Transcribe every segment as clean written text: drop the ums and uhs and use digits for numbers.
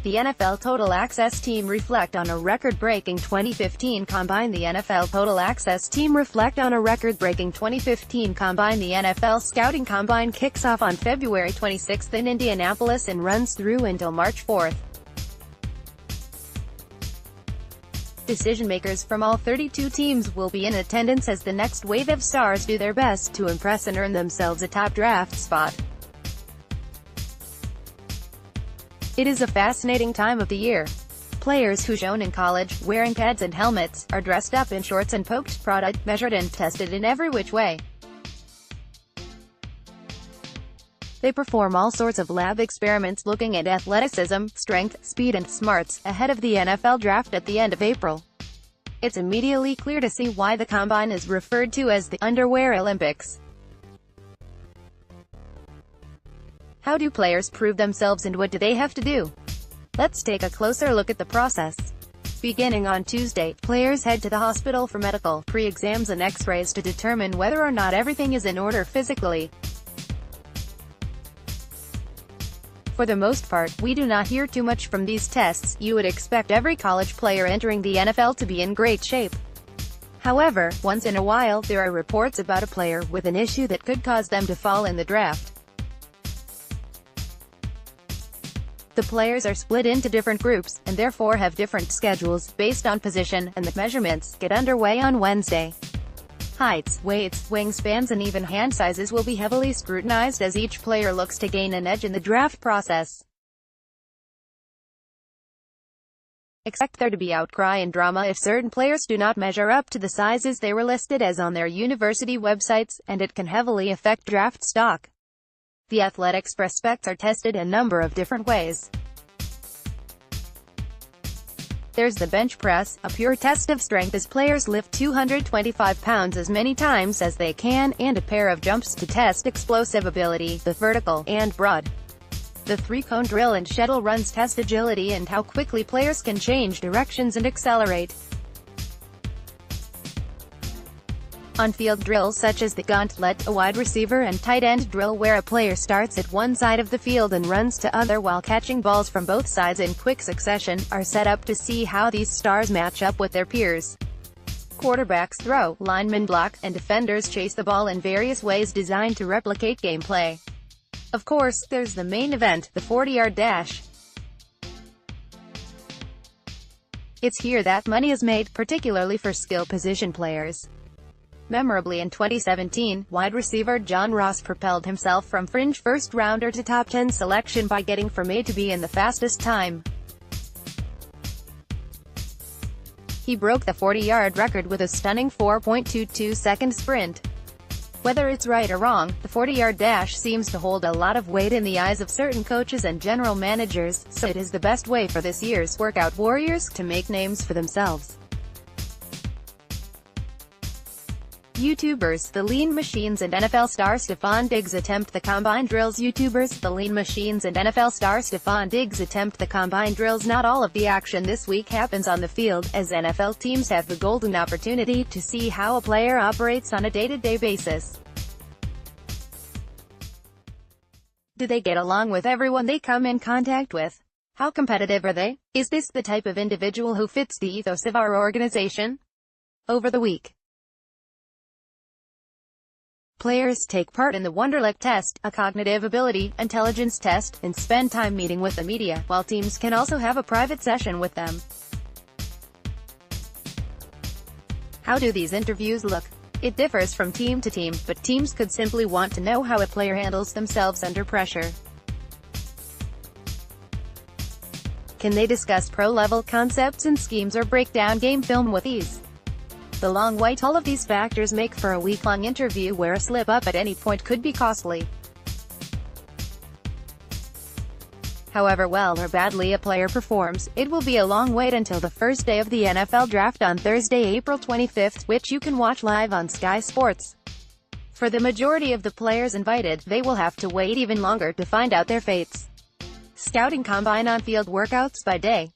The NFL Total Access Team reflect on a record-breaking 2015 Combine. The NFL Total Access Team reflect on a record-breaking 2015 Combine. The NFL Scouting Combine kicks off on February 26 in Indianapolis and runs through until March 4. Decision-makers from all 32 teams will be in attendance as the next wave of stars do their best to impress and earn themselves a top draft spot. It is a fascinating time of the year. Players who shone in college, wearing pads and helmets, are dressed up in shorts and poked, prodded, measured and tested in every which way. They perform all sorts of lab experiments looking at athleticism, strength, speed and smarts, ahead of the NFL draft at the end of April. It's immediately clear to see why the Combine is referred to as the Underwear Olympics. How do players prove themselves and what do they have to do? Let's take a closer look at the process. Beginning on Tuesday, players head to the hospital for medical, pre-exams and x-rays to determine whether or not everything is in order physically. For the most part, we do not hear too much from these tests. You would expect every college player entering the NFL to be in great shape. However, once in a while, there are reports about a player with an issue that could cause them to fall in the draft. The players are split into different groups, and therefore have different schedules, based on position, and the measurements get underway on Wednesday. Heights, weights, wingspans and even hand sizes will be heavily scrutinized as each player looks to gain an edge in the draft process. Expect there to be outcry and drama if certain players do not measure up to the sizes they were listed as on their university websites, and it can heavily affect draft stock. The athletics prospects are tested a number of different ways. There's the bench press, a pure test of strength as players lift 225 pounds as many times as they can, and a pair of jumps to test explosive ability, the vertical and broad. The three-cone drill and shuttle runs test agility and how quickly players can change directions and accelerate. On-field drills such as the gauntlet, a wide receiver and tight end drill where a player starts at one side of the field and runs to other while catching balls from both sides in quick succession, are set up to see how these stars match up with their peers. Quarterbacks throw, linemen block, and defenders chase the ball in various ways designed to replicate gameplay. Of course, there's the main event, the 40-yard dash. It's here that money is made, particularly for skill position players. Memorably in 2017, wide receiver John Ross propelled himself from fringe first-rounder to top 10 selection by getting from A to B in the fastest time. He broke the 40-yard record with a stunning 4.22-second sprint. Whether it's right or wrong, the 40-yard dash seems to hold a lot of weight in the eyes of certain coaches and general managers, so it is the best way for this year's workout warriors to make names for themselves. YouTubers, the Lean Machines and NFL star Stefon Diggs attempt the Combine drills. YouTubers, the Lean Machines and NFL star Stefon Diggs attempt the Combine drills. Not all of the action this week happens on the field, as NFL teams have the golden opportunity to see how a player operates on a day-to-day basis. Do they get along with everyone they come in contact with? How competitive are they? Is this the type of individual who fits the ethos of our organization? Over the week, players take part in the Wonderlic test, a cognitive ability, intelligence test, and spend time meeting with the media, while teams can also have a private session with them. How do these interviews look? It differs from team to team, but teams could simply want to know how a player handles themselves under pressure. Can they discuss pro-level concepts and schemes or break down game film with ease? The long wait. All of these factors make for a week-long interview where a slip-up at any point could be costly. However well or badly a player performs, it will be a long wait until the first day of the NFL Draft on Thursday, April 25, which you can watch live on Sky Sports. For the majority of the players invited, they will have to wait even longer to find out their fates. Scouting Combine on-field workouts by day.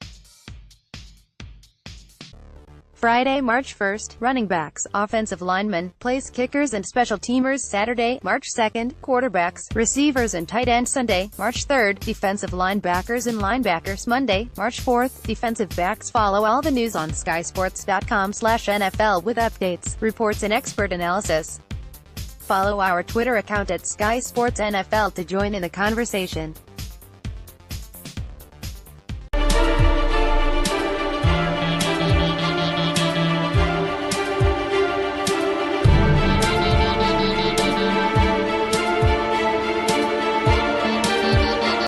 Friday, March 1st, running backs, offensive linemen, place kickers and special teamers. Saturday, March 2nd, quarterbacks, receivers and tight end. Sunday, March 3rd, defensive linebackers and linebackers. Monday, March 4th, defensive backs. Follow all the news on skysports.com/NFL with updates, reports and expert analysis. Follow our Twitter account at Sky Sports NFL to join in the conversation.